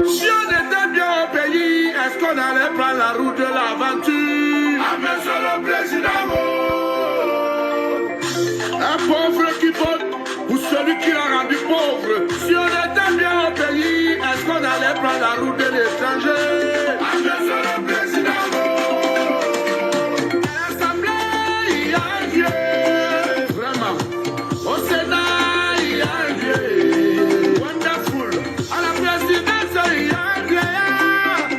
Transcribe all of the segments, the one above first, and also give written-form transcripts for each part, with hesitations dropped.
Si on était bien au pays, est-ce qu'on allait prendre la route de l'aventure? Ah, mais c'est le président. Un pauvre qui vote ou celui qui l'a rendu pauvre. Si on était bien au pays, est-ce qu'on allait prendre la route de l'étranger? Ah, mais c'est le président. À l'Assemblée, il y a un vieux. Vraiment. Au Sénat, il y a un vieux. Wonderful. À la présidence, il y a un vieillard.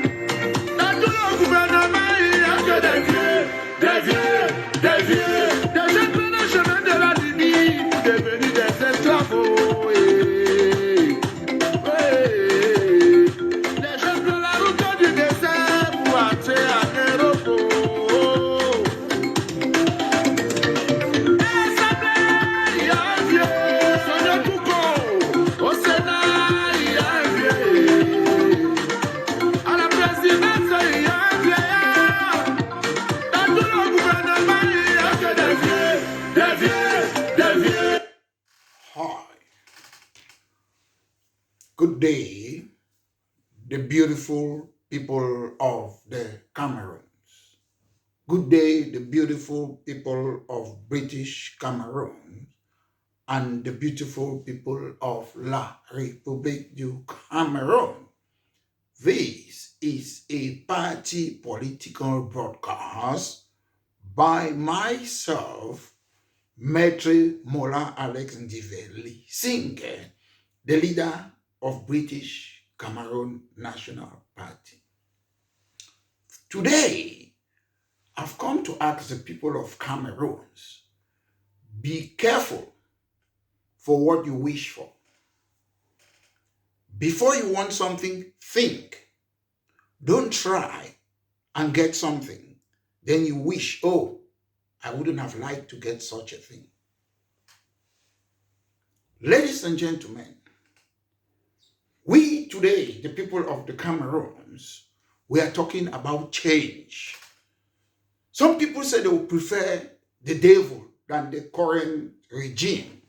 Dans tout le gouvernement, il n'y a que des vieux, des vieux, des vieux. Des jeunes prennent le chemin de la Libye pour devenir des esclaves. Oh, les jeunes prennent la route du désert pour entrer en Europe. Oh. L'Assemblée, il y a un vieux. Sonia Touko. Au Sénat, il y a un vieux. À la présidence, il y a un vieillard. Dans tout le gouvernement, il n'y a que des vieux, des vieux, des vieux. Hi. Good day, the beautiful people of the Cameroons. Good day, the beautiful people of British Cameroon and the beautiful people of La République du Cameroon. This is a party political broadcast by myself, Maître Mola Alex Ndiveli Singh, the leader of British Cameroon National Party. Today, I've come to ask the people of Cameroon, be careful for what you wish for. Before you want something, think. Don't try and get something. Then you wish, oh, I wouldn't have liked to get such a thing. Ladies and gentlemen, we today, the people of the Cameroons, we are talking about change. Some people say they would prefer the devil than the current regime.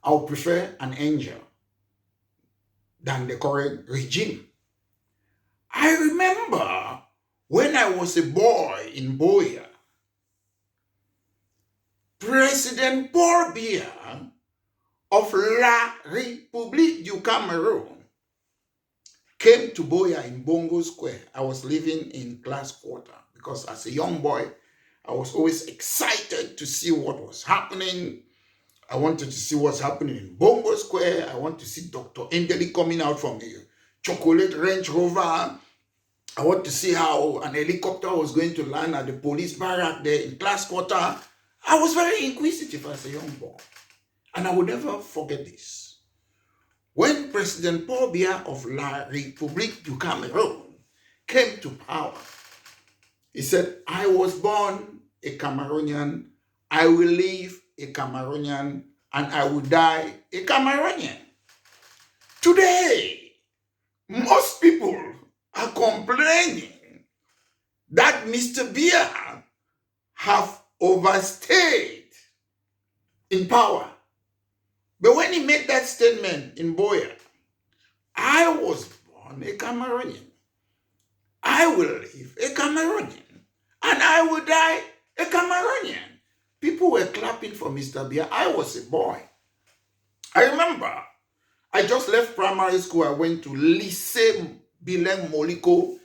I would prefer an angel than the current regime. I remember when I was a boy in Boya, President Paul Biya of La République du Cameroon came to Boya in Bongo Square. I was living in class quarter because as a young boy, I was always excited to see what was happening. I wanted to see what's happening in Bongo Square. I want to see Dr. Endeli coming out from a chocolate Range Rover. I want to see how an helicopter was going to land at the police barrack there in class quarter. I was very inquisitive as a young boy. And I will never forget this. When President Paul Biya of La République du Cameroon came to power, he said, I was born a Cameroonian, I will live a Cameroonian, and I will die a Cameroonian. Today, most people are complaining that Mr. Biya have overstayed in power. But when he made that statement in Boya, I was born a Cameroonian, I will live a Cameroonian, and I will die a Cameroonian. People were clapping for Mr. Biya. I was a boy. I remember I just left primary school. I went to Lycée Bileng Moliko,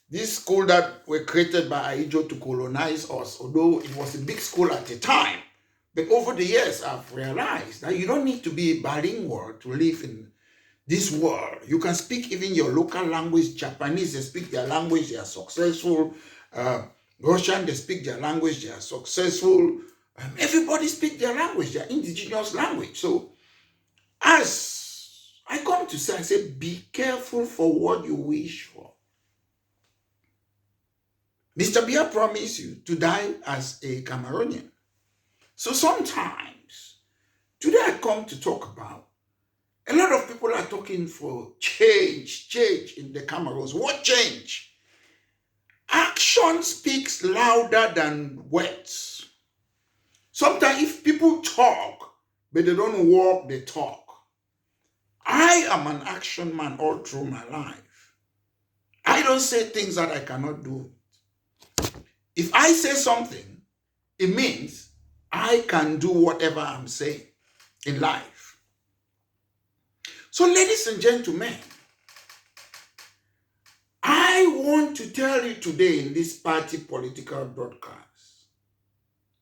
this school that were created by Aijo to colonize us, although it was a big school at the time. But over the years, I've realized that you don't need to be bilingual to live in this world. You can speak even your local language. Japanese, they speak their language, they are successful. Russian, they speak their language, they are successful. Everybody speaks their language, their indigenous language. So, as I come to say, I say, be careful for what you wish for. Mr. Biya promised you to die as a Cameroonian. So sometimes, today I come to talk about, a lot of people are talking for change in the Cameroons. What change? Action speaks louder than words. Sometimes if people talk, but they don't walk the talk. I am an action man all through my life. I don't say things that I cannot do. If I say something, it means I can do whatever I'm saying in life. So, ladies and gentlemen, I want to tell you today in this party political broadcast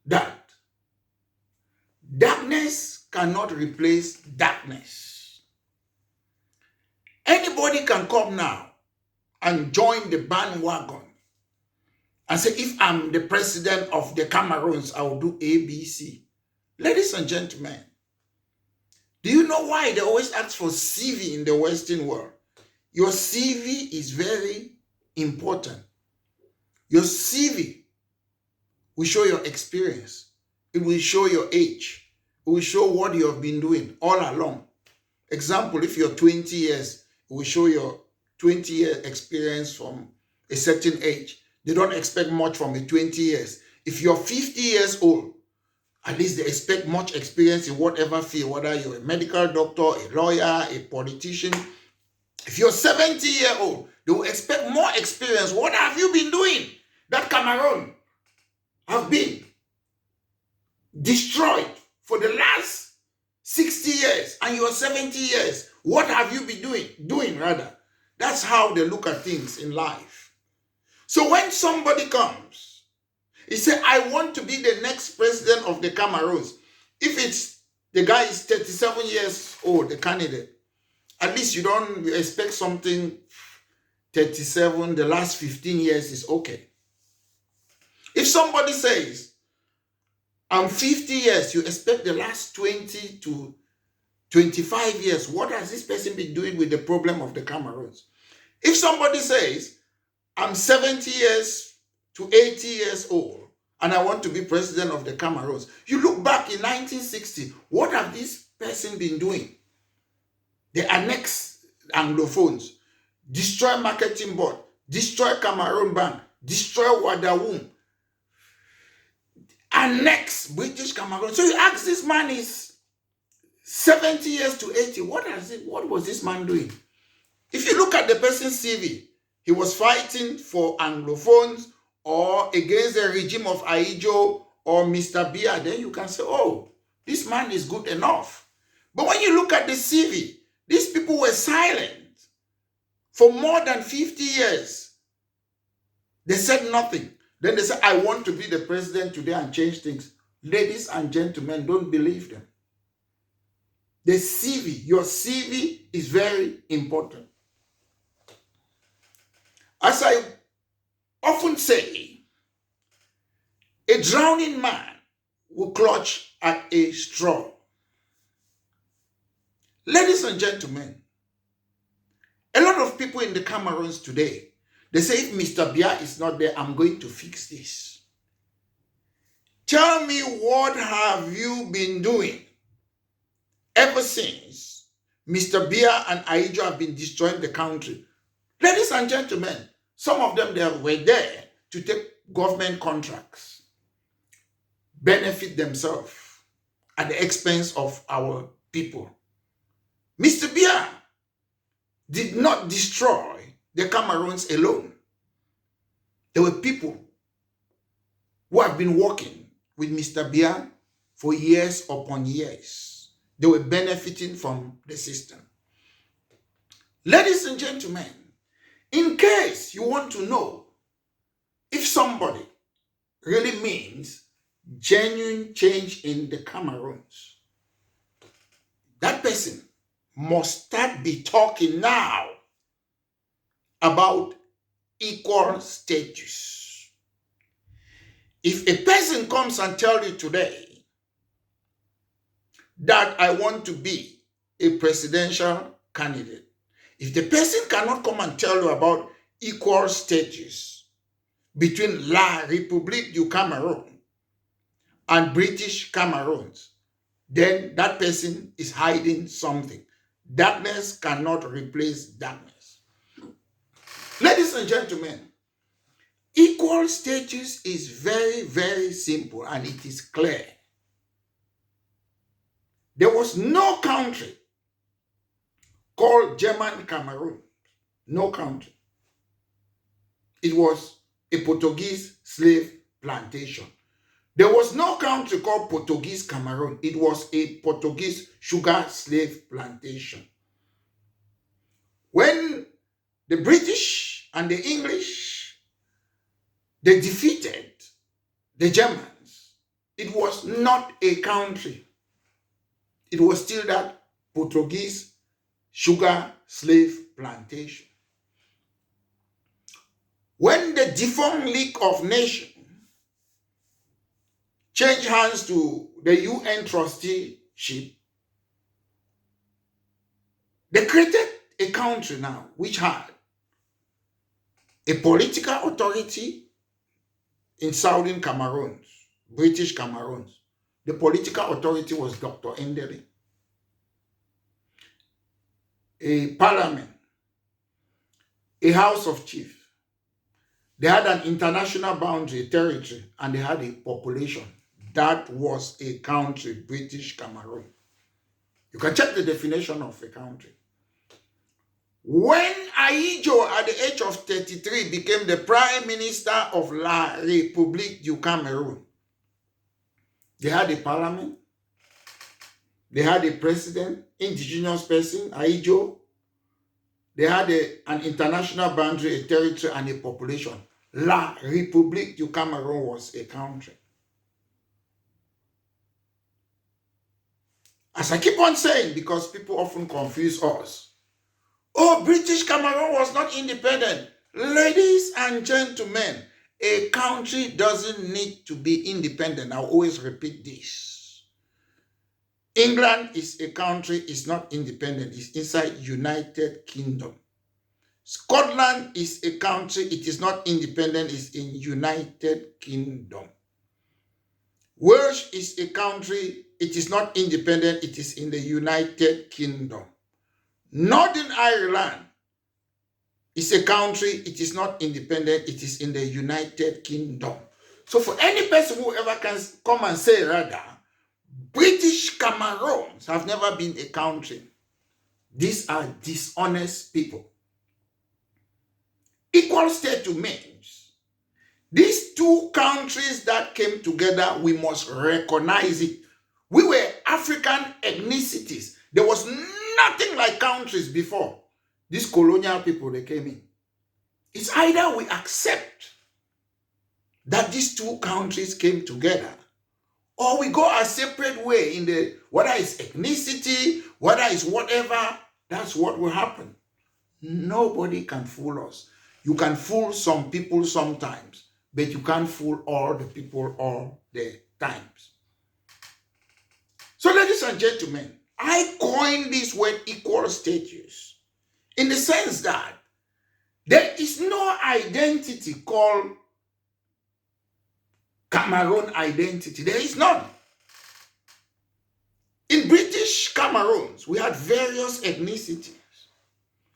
that darkness cannot replace darkness. Anybody can come now and join the bandwagon and say, if I'm the president of the Cameroons, I will do ABC. Ladies and gentlemen, do you know why they always ask for CV in the Western world? Your CV is very important. Your CV will show your experience. It will show your age. It will show what you have been doing all along. Example, if you're 20 years, it will show your 20-year experience from a certain age. They don't expect much from a 20 years. If you're 50 years old, at least they expect much experience in whatever field, whether you're a medical doctor, a lawyer, a politician. If you're 70-year-old, they will expect more experience. What have you been doing? That Cameroon have been destroyed for the last 60 years and you're 70 years. What have you been doing? That's how they look at things in life. So when somebody comes, he said, I want to be the next president of the Cameroons. If it's the guy is 37 years old, the candidate, at least you don't expect something 37, the last 15 years is okay. If somebody says, I'm 50 years, you expect the last 20 to 25 years. What has this person been doing with the problem of the Cameroons? If somebody says, I'm 70 years to 80 years old, and I want to be president of the Cameroons, you look back in 1960, what have this person been doing? They annex Anglophones, destroy Marketing Board, destroy Cameroon Bank, destroy Wadawoom, annex British Cameroon. So you ask, this man is 70 years to 80. What was this man doing? If you look at the person's CV, he was fighting for Anglophones or against the regime of Aijo or Mr. Bia, then you can say, oh, this man is good enough. But when you look at the CV, these people were silent for more than 50 years. They said nothing. Then they said, I want to be the president today and change things. Ladies and gentlemen, don't believe them. The CV, your CV is very important. As I often say, a drowning man will clutch at a straw. Ladies and gentlemen, a lot of people in the Cameroons today, they say, if Mr. Bia is not there, I'm going to fix this. Tell me, what have you been doing ever since Mr. Bia and Aijo have been destroying the country? Ladies and gentlemen, some of them, they were there to take government contracts, benefit themselves at the expense of our people. Mr. Bia did not destroy the Cameroons alone. There were people who have been working with Mr. Bia for years upon years. They were benefiting from the system. Ladies and gentlemen, in case you want to know if somebody really means genuine change in the Cameroons, that person must start be talking now about equal status. If a person comes and tells you today that I want to be a presidential candidate, if the person cannot come and tell you about equal status between La République du Cameroun and British Cameroons, then that person is hiding something. Darkness cannot replace darkness. Ladies and gentlemen, equal status is very, very simple and it is clear. There was no country called German Cameroon. No country. It was a Portuguese slave plantation. There was no country called Portuguese Cameroon. It was a Portuguese sugar slave plantation. When the British and the English, they defeated the Germans, it was not a country. It was still that Portuguese sugar slave plantation. When the defunct League of Nations changed hands to the UN trusteeship, they created a country now which had a political authority in southern Cameroon, British Cameroon. The political authority was Dr. Ndeli. A parliament, a house of chiefs. They had an international boundary, territory, and they had a population. That was a country, British Cameroon. You can check the definition of a country. When Ahidjo, at the age of 33, became the Prime Minister of La République du Cameroun, they had a parliament, they had a president, indigenous person, Ahidjo. They had an international boundary, a territory, and a population. La République du Cameroun was a country. As I keep on saying, because people often confuse us. Oh, British Cameroon was not independent. Ladies and gentlemen, a country doesn't need to be independent. I'll always repeat this. England is a country, it's not independent. It's inside United Kingdom. Scotland is a country, it is not independent, it's in United Kingdom. Wales is a country, it is not independent, it is in the United Kingdom. Northern Ireland is a country, it is not independent, it is in the United Kingdom. So for any person who ever can come and say rather, British Cameroons have never been a country. These are dishonest people. Equal status means these two countries that came together, we must recognize it. We were African ethnicities. There was nothing like countries before. These colonial people, they came in. It's either we accept that these two countries came together, or we go a separate way in the, whether it's ethnicity, whether it's whatever, that's what will happen. Nobody can fool us. You can fool some people sometimes, but you can't fool all the people all the times. So ladies and gentlemen, I coined this word equal status in the sense that there is no identity called Cameroon identity. There is none. In British Cameroons, we had various ethnicities.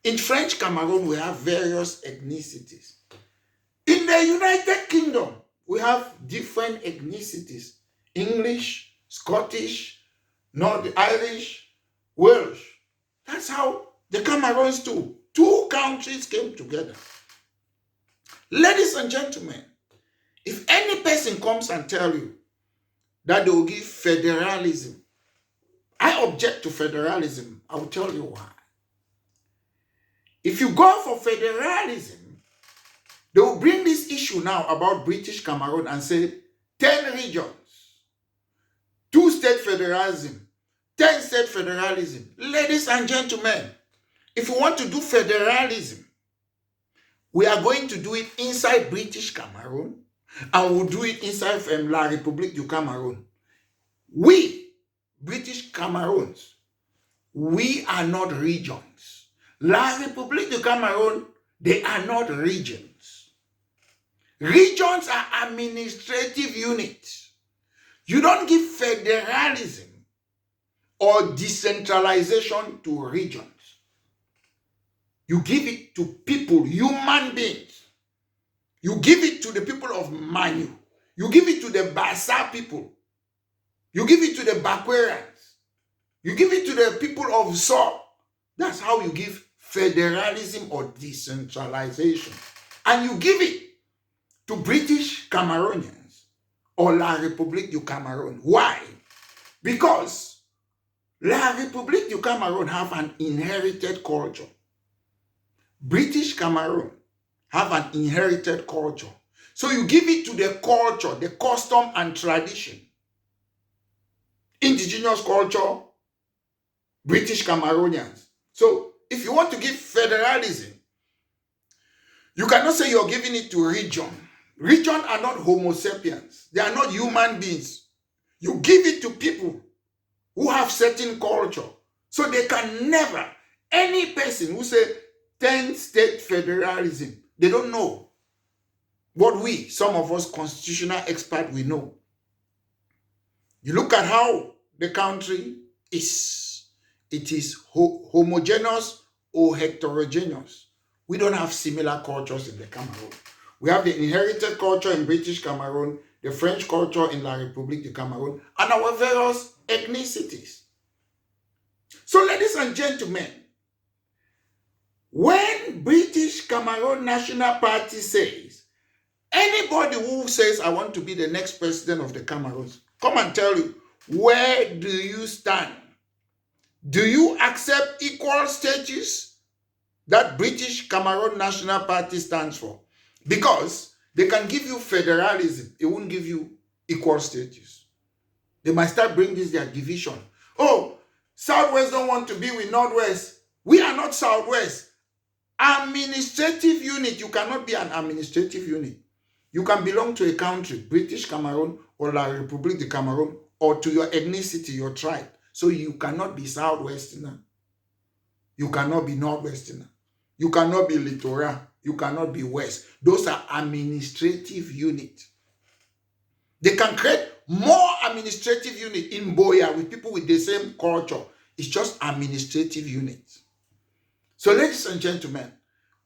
In French Cameroon, we have various ethnicities. In the United Kingdom, we have different ethnicities. English, Scottish, North Irish, Welsh. That's how the Cameroons too. Two countries came together. Ladies and gentlemen, if any person comes and tell you that they will give federalism, I object to federalism. I will tell you why. If you go for federalism, they will bring this issue now about British Cameroon and say 10 regions, 2-state federalism, 10-state federalism. Ladies and gentlemen, if you want to do federalism, we are going to do it inside British Cameroon and we'll do it inside La République du Cameroun. We, British Cameroons, we are not regions. La République du Cameroun, they are not regions. Regions are administrative units. You don't give federalism or decentralization to regions. You give it to people, human beings. You give it to the people of Manu. You give it to the Bassa people. You give it to the Bakwerans. You give it to the people of So. That's how you give federalism or decentralization. And you give it to British Cameroonians or La République du Cameroun. Why? Because La République du Cameroun have an inherited culture. British Cameroon have an inherited culture. So you give it to the culture, the custom and tradition. Indigenous culture, British Cameroonians. So if you want to give federalism, you cannot say you're giving it to region. Region are not homo sapiens. They are not human beings. You give it to people who have certain culture. So they can never, any person who say 10-state federalism, they don't know what we, some of us constitutional experts, we know. You look at how the country is. It is homogeneous or heterogeneous. We don't have similar cultures in the Cameroon. We have the inherited culture in British Cameroon, the French culture in La République du Cameroun, and our various ethnicities. So, ladies and gentlemen, when British Cameroon National Party says, anybody who says, I want to be the next president of the Cameroons, come and tell you, where do you stand? Do you accept equal status that British Cameroon National Party stands for? Because they can give you federalism, it won't give you equal status. They might start bringing this their division. Oh, Southwest don't want to be with Northwest. We are not Southwest. Administrative unit, you cannot be an administrative unit. You can belong to a country, British Cameroon or La République du Cameroun, or to your ethnicity, your tribe. So you cannot be Southwesterner. You cannot be Northwesterner. You cannot be Littoral. You cannot be West. Those are administrative units. They can create more administrative unit in Boya with people with the same culture. It's just administrative units. So ladies and gentlemen,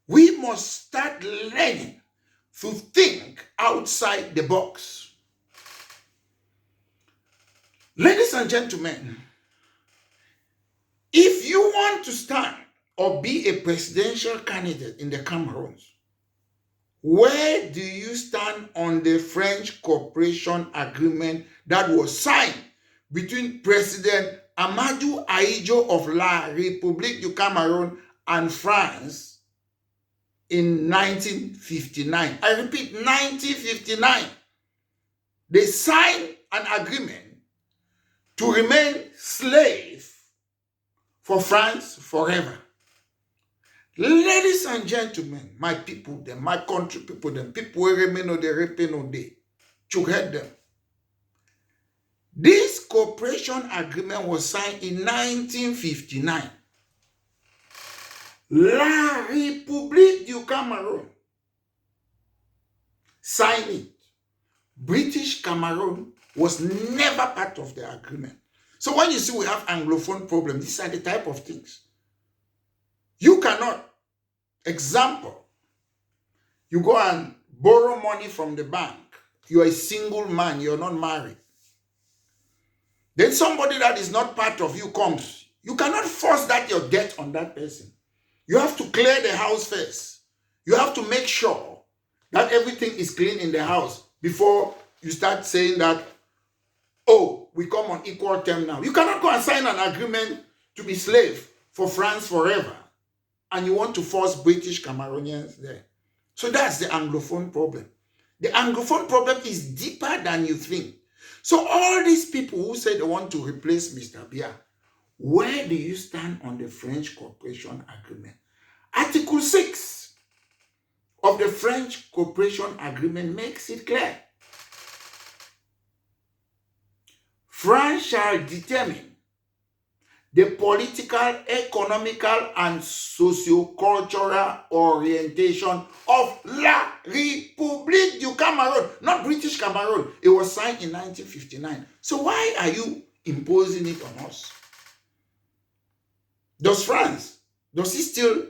we must start learning to think outside the box. Ladies and gentlemen, if you want to stand or be a presidential candidate in the Cameroons, where do you stand on the French Cooperation Agreement that was signed between President Amadou Ahidjo of La République du Cameroun and France in 1959? I repeat, 1959. They signed an agreement to remain slave for France forever. Ladies and gentlemen, my people, them, my country people, them, people who remain on the repain on day, to head them. This cooperation agreement was signed in 1959. La République du Cameroun signed it. British Cameroon was never part of the agreement. So when you see we have Anglophone problem, these are the type of things. You cannot, example, you go and borrow money from the bank. You are a single man, you're not married. Then somebody that is not part of you comes. You cannot force that your debt on that person. You have to clear the house first. You have to make sure that everything is clean in the house before you start saying that, oh, we come on equal term now. You cannot go and sign an agreement to be slave for France forever, and you want to force British Cameroonians there. So that's the Anglophone problem. The Anglophone problem is deeper than you think. So all these people who say they want to replace Mr. Biya, where do you stand on the French Cooperation Agreement? Article 6 of the French Cooperation Agreement makes it clear. France shall determine the political, economical, and socio-cultural orientation of La République du Cameroun, not British Cameroon. It was signed in 1959. So why are you imposing it on us? Does France, does it still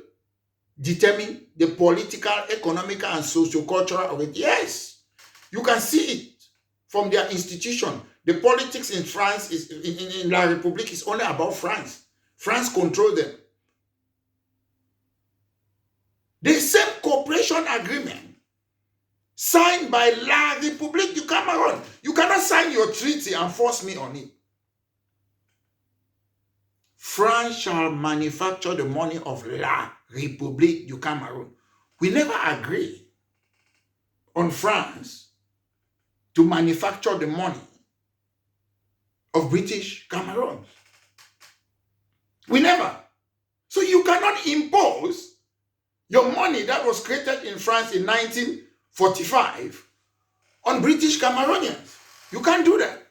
determine the political, economical, and socio-cultural orientation? Yes. You can see it from their institution. The politics in France, is in La République, is only about France. France controls them. The same cooperation agreement signed by La République du Cameroon. You cannot sign your treaty and force me on it. France shall manufacture the money of La République du Cameroon. We never agree on France to manufacture the money of British Cameroon. We never. So you cannot impose your money that was created in France in 1945 on British Cameroonians. You can't do that.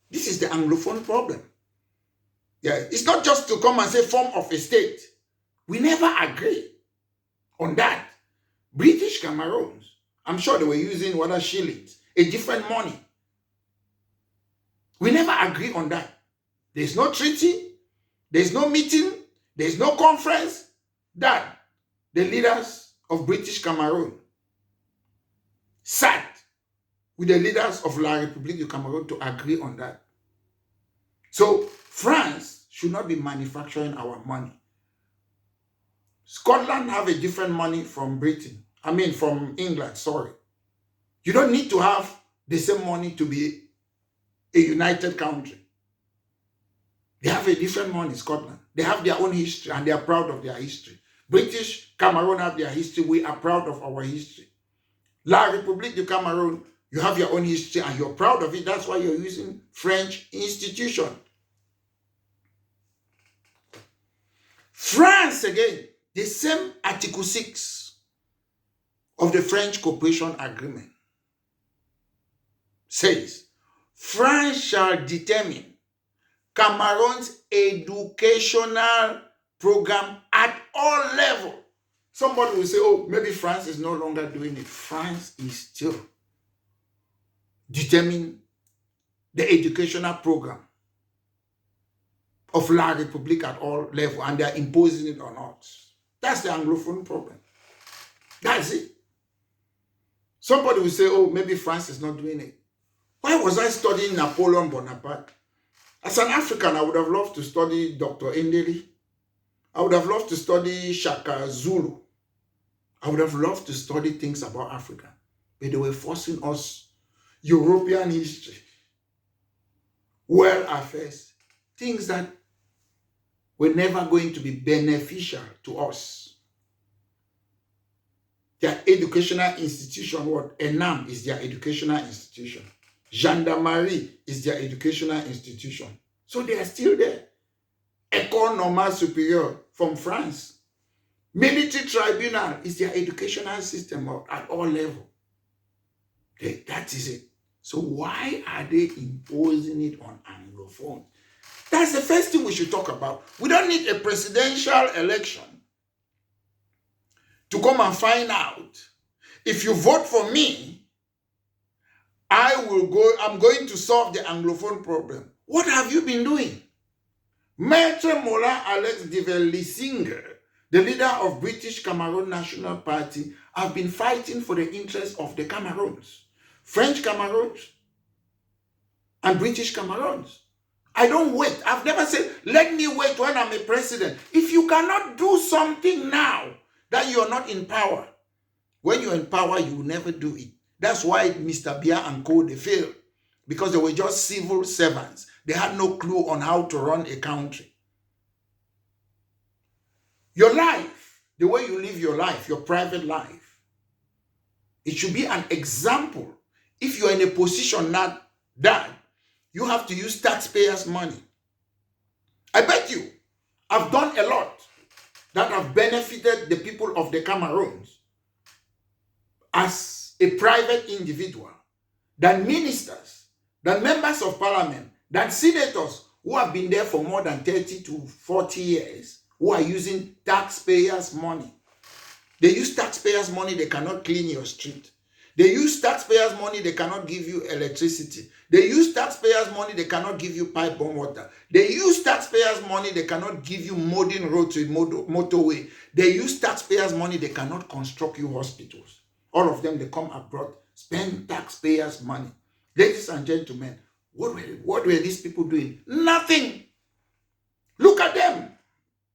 This is the Anglophone problem. Yeah, it's not just to come and say form of a state. We never agree on that. British Cameroons, I'm sure they were using what shillings, a different money. We never agree on that. There's no treaty, there's no meeting, there's no conference that the leaders of British Cameroon sat with the leaders of La République du Cameroon to agree on that. So France should not be manufacturing our money. Scotland have a different money from from England, sorry. You don't need to have the same money to be a united country. They have a different money, Scotland. They have their own history and they are proud of their history. British Cameroon have their history. We are proud of our history. La République du Cameroon, you have your own history and you're proud of it. That's why you're using French institution. France again, the same Article 6 of the French Cooperation Agreement says, France shall determine Cameroon's educational program at all levels. Somebody will say, oh, maybe France is no longer doing it. France is still determining the educational program of La République at all levels, and they're imposing it on us. That's the Anglophone problem. That's it. Somebody will say, oh, maybe France is not doing it. Why was I studying Napoleon Bonaparte? As an African, I would have loved to study Dr. Ndeli. I would have loved to study Shaka Zulu. I would have loved to study things about Africa. But they were forcing us European history, world affairs, things that were never going to be beneficial to us. Their educational institution, what? ENAM is their educational institution. Gendarmerie is their educational institution. So they are still there. École Normale Supérieure from France. Military Tribunal is their educational system at all levels. Okay, that is it. So why are they imposing it on Anglophone? That's the first thing we should talk about. We don't need a presidential election to come and find out. If you vote for me, I'm going to solve the Anglophone problem. What have you been doing? Maître Mola Alex Divel-Lissinger, the leader of British Cameroon National Party, have been fighting for the interests of the Cameroons, French Cameroons, and British Cameroons. I don't wait. I've never said, let me wait when I'm a president. If you cannot do something now that you're not in power, when you're in power, you will never do it. That's why Mr. Biya and co, they failed. Because they were just civil servants. They had no clue on how to run a country. Your life, the way you live your life, your private life, it should be an example. If you're in a position not that, you have to use taxpayers' money. I bet you, I've done a lot that have benefited the people of the Cameroons as a private individual, than ministers, than members of parliament, than senators who have been there for more than 30 to 40 years, who are using taxpayers' money. They use taxpayers' money, they cannot clean your street. They use taxpayers' money, they cannot give you electricity. They use taxpayers' money, they cannot give you pipe-borne water. They use taxpayers' money, they cannot give you modern roads with motorway. They use taxpayers' money, they cannot construct you hospitals. All of them, they come abroad, spend taxpayers' money. Ladies and gentlemen, what were these people doing? Nothing. Look at them.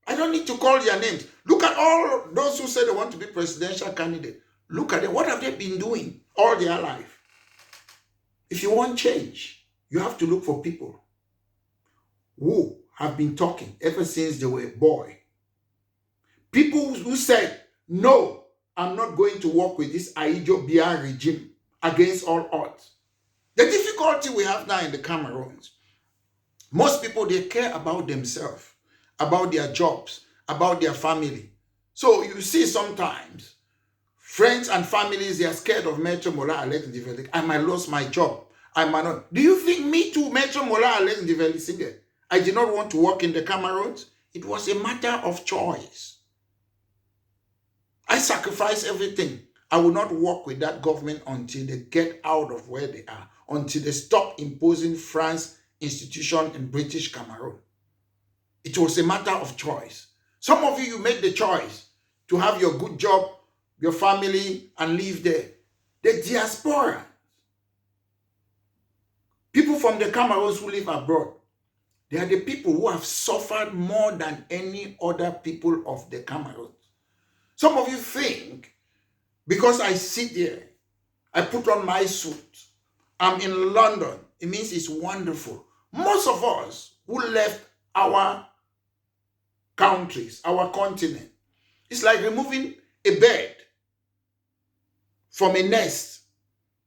I don't need to call their names. Look at all those who say they want to be presidential candidate. Look at them. What have they been doing all their life? If you want change, you have to look for people who have been talking ever since they were a boy. People who said, no, I'm not going to work with this Aijo Biya regime against all odds. The difficulty we have now in the Cameroons, most people, they care about themselves, about their jobs, about their family. So you see sometimes, friends and families, they are scared of Metro Mola Alex Ndiveli. I might lose my job. I might not. Do you think me too, Metro Mola Alex Ndiveli singer? I did not want to work in the Cameroons. It was a matter of choice. I sacrificed everything. I will not work with that government until they get out of where they are, until they stop imposing France institution in British Cameroon. It was a matter of choice. Some of you made the choice to have your good job, your family, and live there. The diaspora, people from the Cameroons who live abroad, they are the people who have suffered more than any other people of the Cameroons. Some of you think, because I sit here, I put on my suit, I'm in London, it means it's wonderful. Most of us who left our countries, our continent, it's like removing a bird from a nest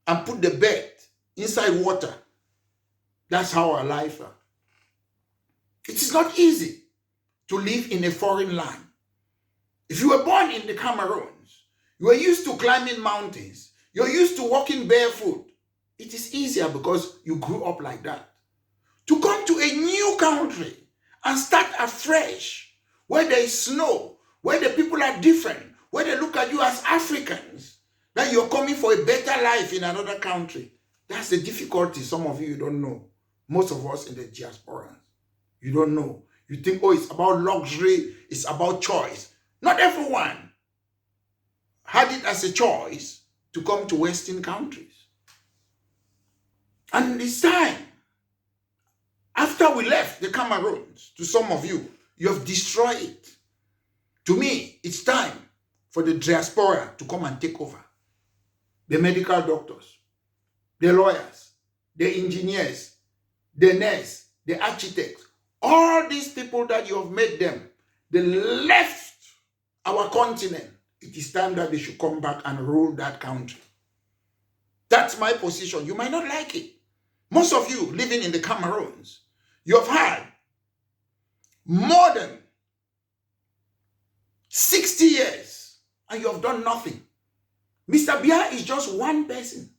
and put the bird inside water. That's how our life are. It is not easy to live in a foreign land. If you were born in the Cameroons, you are used to climbing mountains, you're used to walking barefoot, it is easier because you grew up like that. To come to a new country and start afresh, where there is snow, where the people are different, where they look at you as Africans, that you're coming for a better life in another country. That's the difficulty. Some of you don't know. Most of us in the diaspora, you don't know. You think, oh, it's about luxury, it's about choice. Not everyone had it as a choice to come to Western countries. And this time, after we left the Cameroons, to some of you, you have destroyed it. To me, it's time for the diaspora to come and take over. The medical doctors, the lawyers, the engineers, the nurses, the architects, all these people that you have made them, they left our continent. It is time that they should come back and rule that country. That's my position. You might not like it. Most of you living in the Cameroons, you have had more than 60 years and you have done nothing. Mr. Biya is just one person.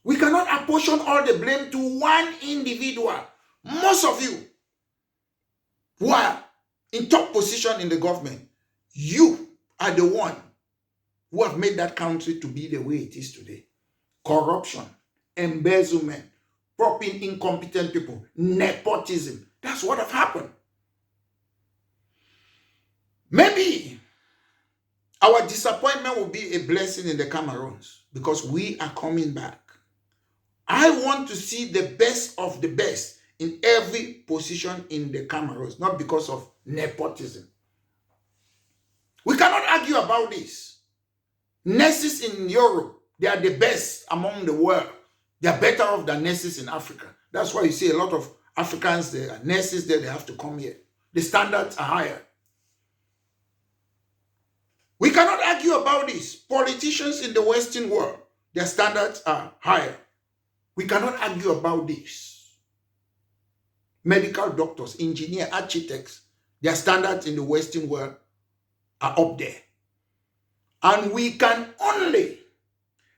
We cannot apportion all the blame to one individual. Most of you who are in top position in the government, you are the one who have made that country to be the way it is today. Corruption, embezzlement, propping incompetent people, nepotism. That's what have happened. Maybe our disappointment will be a blessing in the Cameroons because we are coming back. I want to see the best of the best in every position in the Cameroons, not because of nepotism. We cannot argue about this. Nurses in Europe, they are the best among the world. They are better off than nurses in Africa. That's why you see a lot of Africans there, nurses there, they have to come here. The standards are higher. We cannot argue about this. Politicians in the Western world, their standards are higher. We cannot argue about this. Medical doctors, engineers, architects, their standards in the Western world are up there. And we can only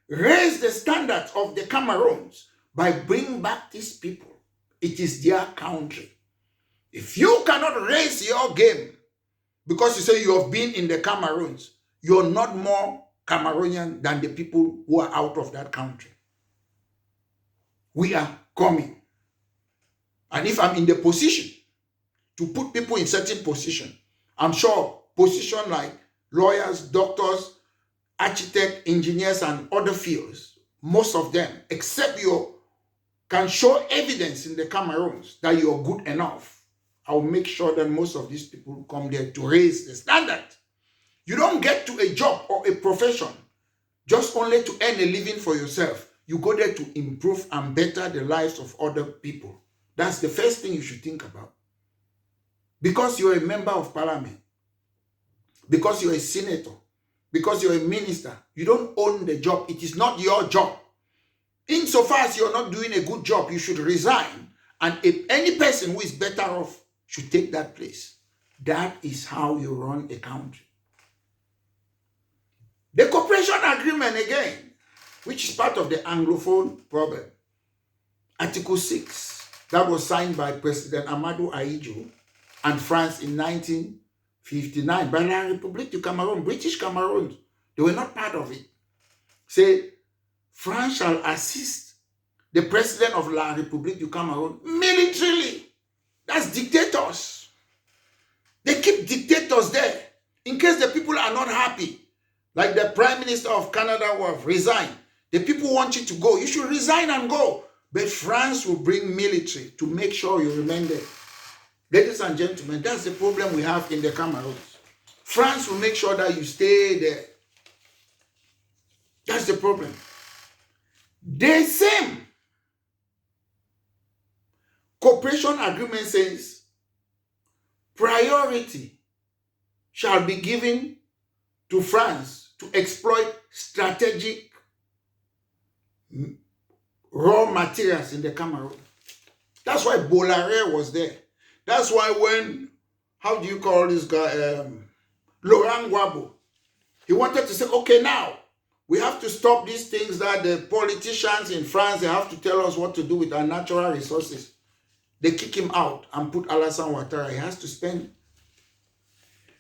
raise the standards of the Cameroons by bringing back these people. It is their country. If you cannot raise your game because you say you have been in the Cameroons, you're not more Cameroonian than the people who are out of that country. We are coming. And if I'm in the position to put people in certain position, I'm sure position like lawyers, doctors, architects, engineers, and other fields, most of them, except you can show evidence in the Cameroons that you're good enough, I'll make sure that most of these people come there to raise the standard. You don't get to a job or a profession just only to earn a living for yourself. You go there to improve and better the lives of other people. That's the first thing you should think about. Because you're a member of parliament, because you're a senator, because you're a minister, you don't own the job. It is not your job. Insofar as you're not doing a good job, you should resign. And if any person who is better off should take that place. That is how you run a country. The cooperation agreement again, which is part of the Anglophone problem. Article 6, that was signed by President Amadou Ahidjo and France in 1959 by La République du Cameroon, British Cameroon. They were not part of it. Say, France shall assist the president of La République du Cameroon militarily. That's dictators. They keep dictators there in case the people are not happy. Like the Prime Minister of Canada who have resigned. The people want you to go. You should resign and go. But France will bring military to make sure you remain there. Ladies and gentlemen, that's the problem we have in the Cameroons. France will make sure that you stay there. That's the problem. The same cooperation agreement says priority shall be given to France to exploit strategic raw materials in the Cameroon. That's why Bolare was there. That's why when, how do you call this guy, Laurent Gbagbo, he wanted to say, okay, now, we have to stop these things that the politicians in France, they have to tell us what to do with our natural resources. They kick him out and put Alassane Ouattara. He has to spend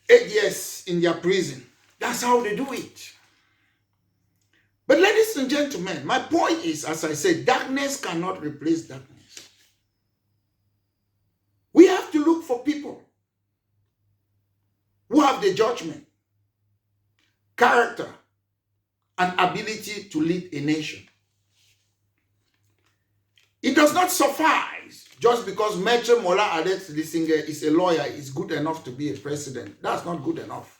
8 years in their prison. That's how they do it. But ladies and gentlemen, my point is, as I said, darkness cannot replace darkness. We have to look for people who have the judgment, character, and ability to lead a nation. It does not suffice just because Maitre Mola Alex Lissinger is a lawyer, is good enough to be a president. That's not good enough.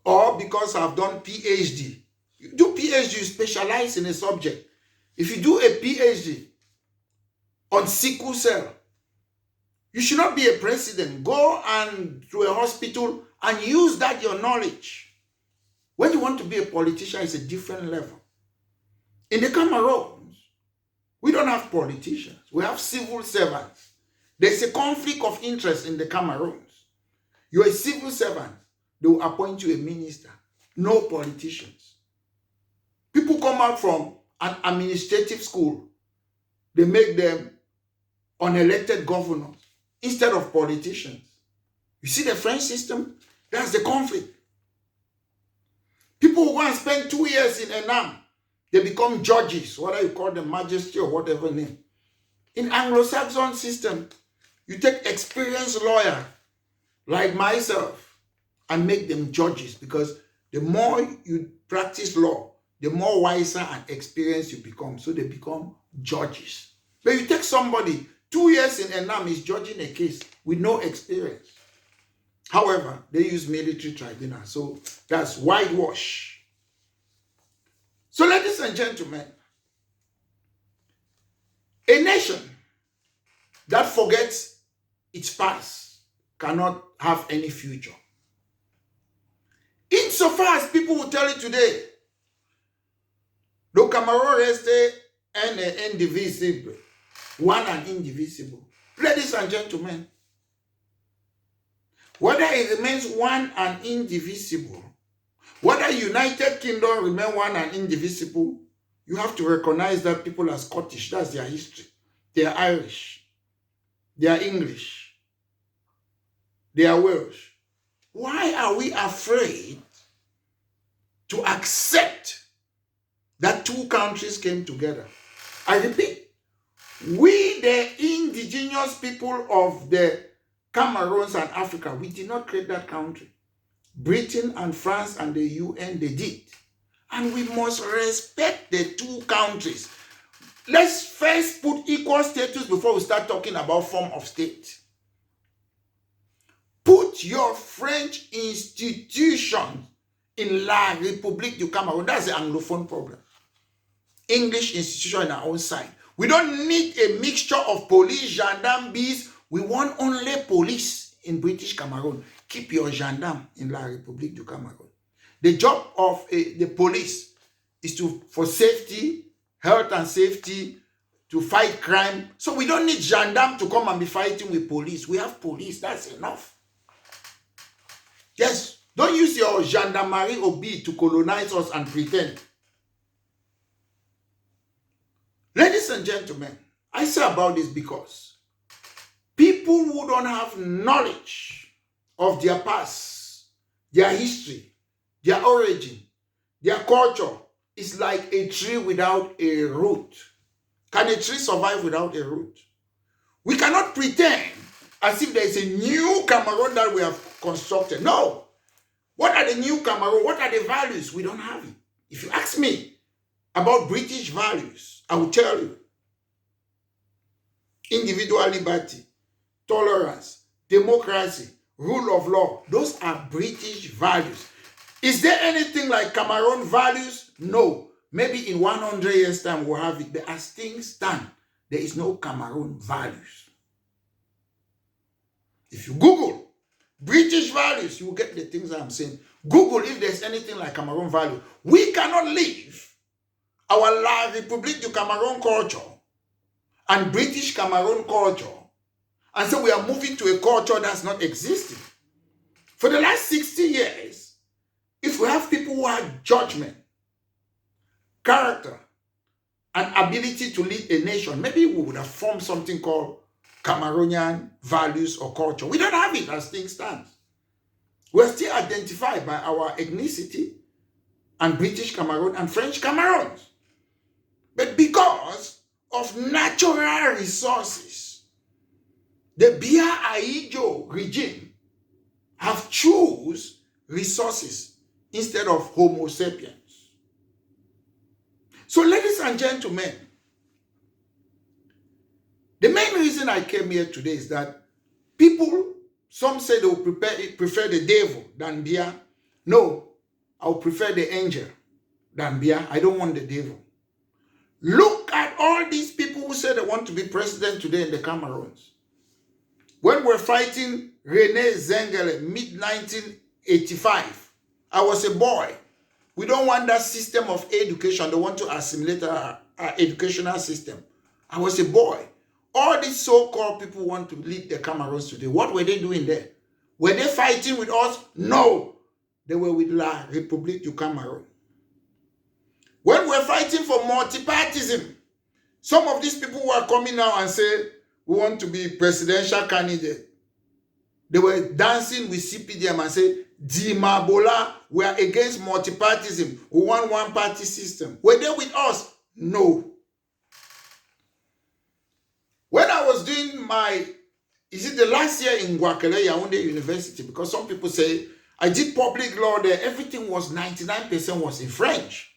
Or because I've done PhD. You do PhD, you specialize in a subject. If you do a PhD on sickle cell, you should not be a president. Go and to a hospital and use that your knowledge. When you want to be a politician, it's a different level. In the Cameroons, we don't have politicians. We have civil servants. There's a conflict of interest in the Cameroons. You're a civil servant. They will appoint you a minister. No politicians. People come out from an administrative school. They make them unelected governors instead of politicians. You see the French system? That's the conflict. People who go and spend 2 years in Enam, they become judges, whether you call them majesty or whatever name. In Anglo-Saxon system, you take experienced lawyer like myself and make them judges, because the more you practice law, the more wiser and experienced you become. So they become judges. But you take somebody 2 years in Enam is judging a case with no experience. However, they use military tribunal. So that's whitewash. So ladies and gentlemen, a nation that forgets its past cannot have any future. Insofar as people will tell you today, le Cameroun reste indivisible, one and indivisible. Ladies and gentlemen, whether it remains one and indivisible, whether United Kingdom remain one and indivisible, you have to recognize that people are Scottish. That's their history. They are Irish. They are English. They are Welsh. Why are we afraid to accept that two countries came together? I repeat, we, the indigenous people of the Cameroons and Africa, we did not create that country. Britain and France and the UN, they did. And we must respect the two countries. Let's first put equal status before we start talking about form of state. Put your French institution in La République du Cameroon. That's the Anglophone problem. English institution in our own side. We don't need a mixture of police, gendarme, bees. We want only police in British Cameroon. Keep your gendarme in La République du Cameroon. The job of the police is for safety, health and safety, to fight crime. So we don't need gendarme to come and be fighting with police. We have police. That's enough. Yes, don't use your gendarmerie or bee to colonize us and pretend. Ladies and gentlemen, I say about this because people who don't have knowledge of their past, their history, their origin, their culture, is like a tree without a root. Can a tree survive without a root? We cannot pretend as if there is a new Cameroon that we have constructed. No. What are the new Cameroon? What are the values? We don't have it. If you ask me about British values, I will tell you. Individual liberty, tolerance, democracy, rule of law. Those are British values. Is there anything like Cameroon values? No. Maybe in 100 years' time we'll have it. But as things stand, there is no Cameroon values. If you Google British values, you will get the things I'm saying. Google if there's anything like Cameroon value. We cannot leave our La République du Cameroon culture and British Cameroon culture and say we are moving to a culture that's not existing. For the last 60 years, if we have people who have judgment, character, and ability to lead a nation, maybe we would have formed something called Cameroonian values or culture. We don't have it as things stand. We're still identified by our ethnicity and British Cameroon and French Cameroons. But because of natural resources, the Bia Aijo regime have choose resources instead of Homo sapiens. So ladies and gentlemen, the main reason I came here today is that people, some say they will prefer the devil than Bia. No, I will prefer the angel than Bia. I don't want the devil. Look at all these people who say they want to be president today in the Cameroons. When we're fighting René Zengele, mid-1985, I was a boy. We don't want that system of education. They want to assimilate our educational system. I was a boy. All these so-called people want to lead the Cameroons today. What were they doing there? Were they fighting with us? No. They were with La République du Cameroon. When we're fighting for multipartism, some of these people who are coming now and say, we want to be presidential candidate. They were dancing with CPDM and say, Dima Bola, we are against multipartism. We want one-party system. Were they with us? No. When I was doing the last year in Guaquele, Yaoundé University, because some people say, I did public law there, everything was 99% was in French.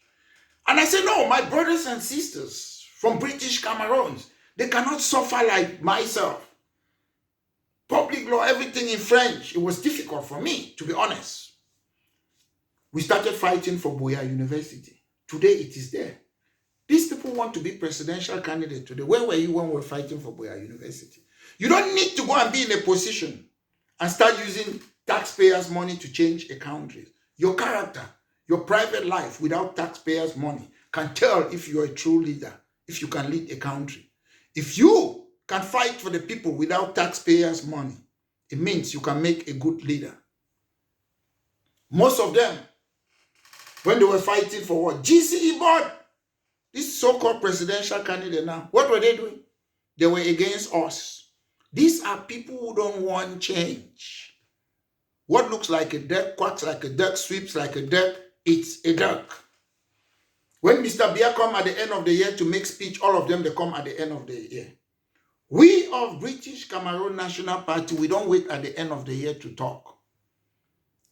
And I said, no, my brothers and sisters from British Cameroons, they cannot suffer like myself. Public law, everything in French. It was difficult for me, to be honest. We started fighting for Buea University. Today it is there. These people want to be presidential candidate today. Where were you when we were fighting for Buea University? You don't need to go and be in a position and start using taxpayers' money to change a country. Your character, your private life without taxpayers' money can tell if you're a true leader, if you can lead a country. If you can fight for the people without taxpayers' money, it means you can make a good leader. Most of them, when they were fighting for what? GCE board. This so-called presidential candidate now, what were they doing? They were against us. These are people who don't want change. What looks like a duck, quacks like a duck, sweeps like a duck, it's a duck. When Mr. Bia come at the end of the year to make speech, all of them, they come at the end of the year. We of British Cameroon National Party, we don't wait at the end of the year to talk.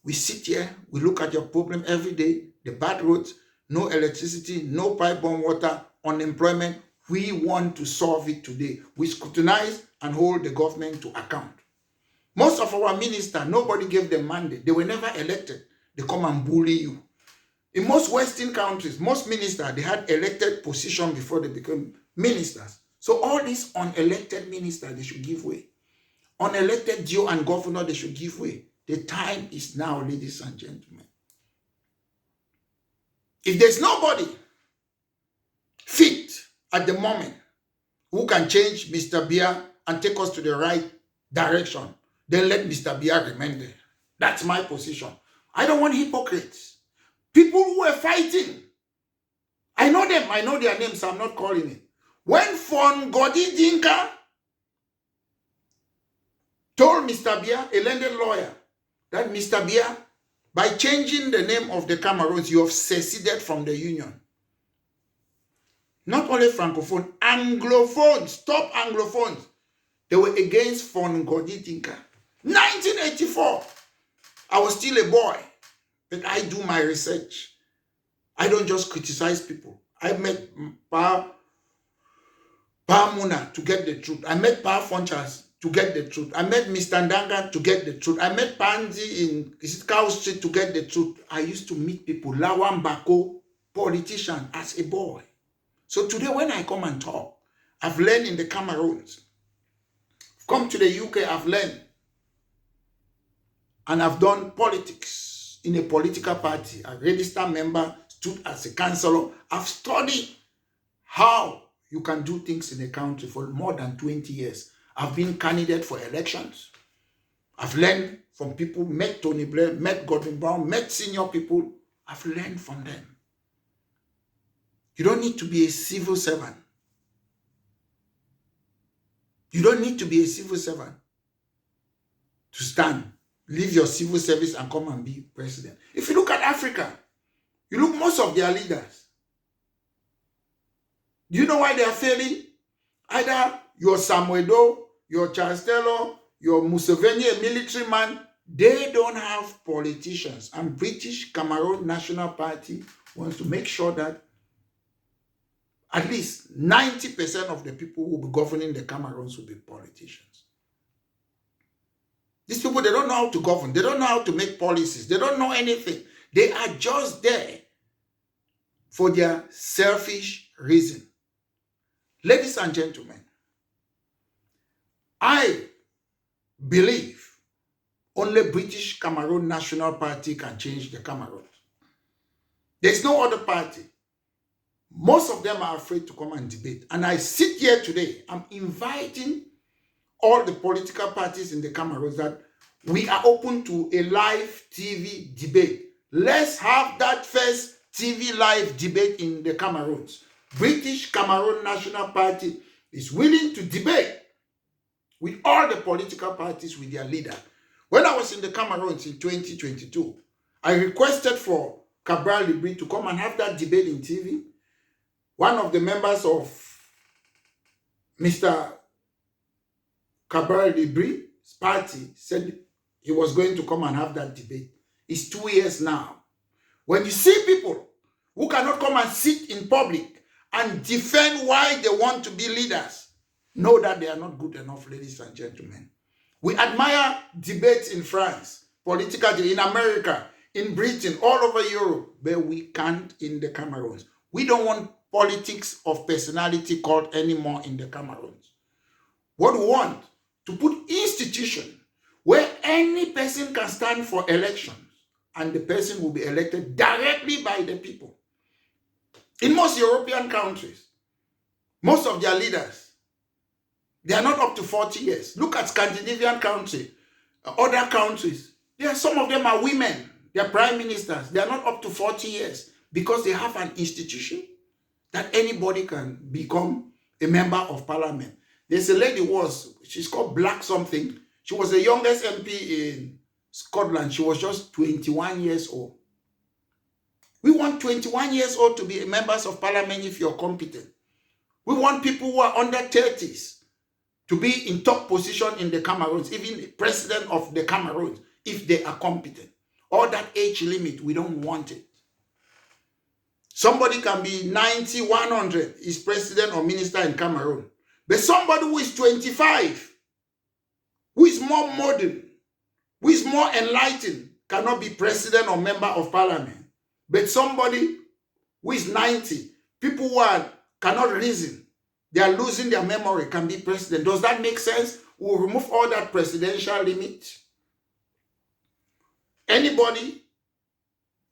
We sit here, we look at your problem every day, the bad roads, no electricity, no pipe-borne water, unemployment. We want to solve it today. We scrutinize and hold the government to account. Most of our ministers, nobody gave them mandate. They were never elected. They come and bully you. In most Western countries, most ministers, they had elected position before they became ministers. So all these unelected ministers, they should give way. Unelected DO and governor, they should give way. The time is now, ladies and gentlemen. If there's nobody fit at the moment who can change Mr. Biya and take us to the right direction, then let Mr. Biya remain there. That's my position. I don't want hypocrites. People who are fighting. I know them. I know their names. I'm not calling it. When Fon Godi Dinka told Mr. Biya, a landed lawyer, that Mr. Biya, by changing the name of the Cameroons, you have seceded from the union. Not only Francophone, Anglophones, stop Anglophones. They were against Fon Godi Dinka. 1984, I was still a boy, but I do my research. I don't just criticize people. I met Pa Muna to get the truth. I met Pa Fonchas to get the truth. I met Mr. Ndanga to get the truth. I met Panzi in Cow Street to get the truth. I used to meet people, Lawan Bako, politician, as a boy. So today when I come and talk, I've learned in the Cameroons. Come to the UK, I've learned. And I've done politics in a political party. A registered member, stood as a councillor. I've studied how you can do things in a country for more than 20 years. I've been candidate for elections. I've learned from people, met Tony Blair, met Gordon Brown, met senior people. I've learned from them. You don't need to be a civil servant. You don't need to be a civil servant to stand. Leave your civil service and come and be president. If you look at Africa, you look most of their leaders. Do you know why they are failing? Either your Samuel Doe, your Charles Taylor, your Museveni, a military man, they don't have politicians. And British Cameroon National Party wants to make sure that at least 90% of the people who will be governing the Cameroons will be politicians. These people, they don't know how to govern. They don't know how to make policies. They don't know anything. They are just there for their selfish reason. Ladies and gentlemen, I believe only British Cameroon National Party can change the Cameroons. There's no other party. Most of them are afraid to come and debate. And I sit here today, I'm inviting all the political parties in the Cameroons that we are open to a live TV debate. Let's have that first TV live debate in the Cameroons. British Cameroon National Party is willing to debate with all the political parties with their leader. When I was in the Cameroons in 2022, I requested for Cabral Libri to come and have that debate in TV. One of the members of Mr. Cabral Libri's party said he was going to come and have that debate. It's 2 years now. When you see people who cannot come and sit in public and defend why they want to be leaders, know that they are not good enough, ladies and gentlemen. We admire debates in France, political in America, in Britain, all over Europe, but we can't in the Cameroons. We don't want politics of personality cult anymore in the Cameroons. What we want, to put institution where any person can stand for elections and the person will be elected directly by the people. In most European countries, most of their leaders, they are not up to 40 years. Look at Scandinavian countries, other countries. Some of them are women. They are prime ministers. They are not up to 40 years because they have an institution that anybody can become a member of parliament. There's a lady she's called Black something. She was the youngest MP in Scotland. She was just 21 years old. We want 21 years old to be members of parliament if you're competent. We want people who are under 30s to be in top position in the Cameroons, even the president of the Cameroons, if they are competent. All that age limit, we don't want it. Somebody can be 90, 100, is president or minister in Cameroon. But somebody who is 25, who is more modern, who is more enlightened, cannot be president or member of parliament. But somebody who is 90, people who cannot reason, they are losing their memory, can be president. Does that make sense? We'll remove all that presidential limit. Anybody,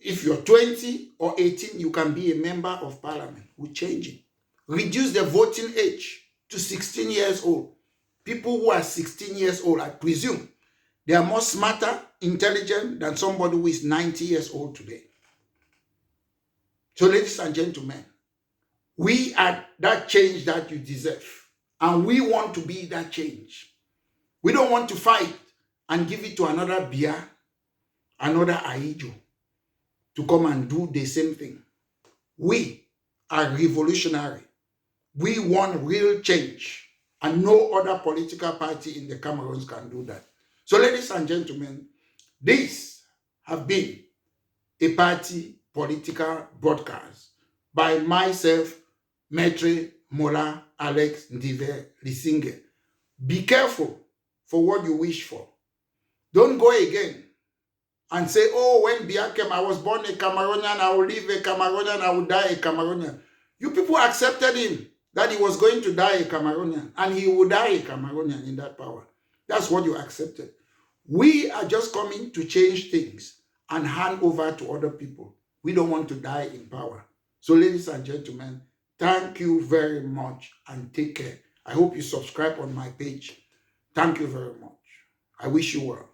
if you're 20 or 18, you can be a member of parliament. We'll change it. Reduce the voting age to 16 years old. People who are 16 years old, I presume, they are more smarter, intelligent than somebody who is 90 years old today. So, ladies and gentlemen, we are that change that you deserve. And we want to be that change. We don't want to fight and give it to another Bia, another Aijo, to come and do the same thing. We are revolutionary. We want real change. And no other political party in the Cameroons can do that. So, ladies and gentlemen, this have been a party political broadcast by myself, Maitre Mola Alex Ndive Lisinge. Be careful for what you wish for. Don't go again and say, oh, when Bia came, I was born a Cameroonian, I will live a Cameroonian, I will die a Cameroonian. You people accepted him that he was going to die a Cameroonian, and he would die a Cameroonian in that power. That's what you accepted. We are just coming to change things and hand over to other people. We don't want to die in power. So, ladies and gentlemen, thank you very much and take care. I hope you subscribe on my page. Thank you very much. I wish you well.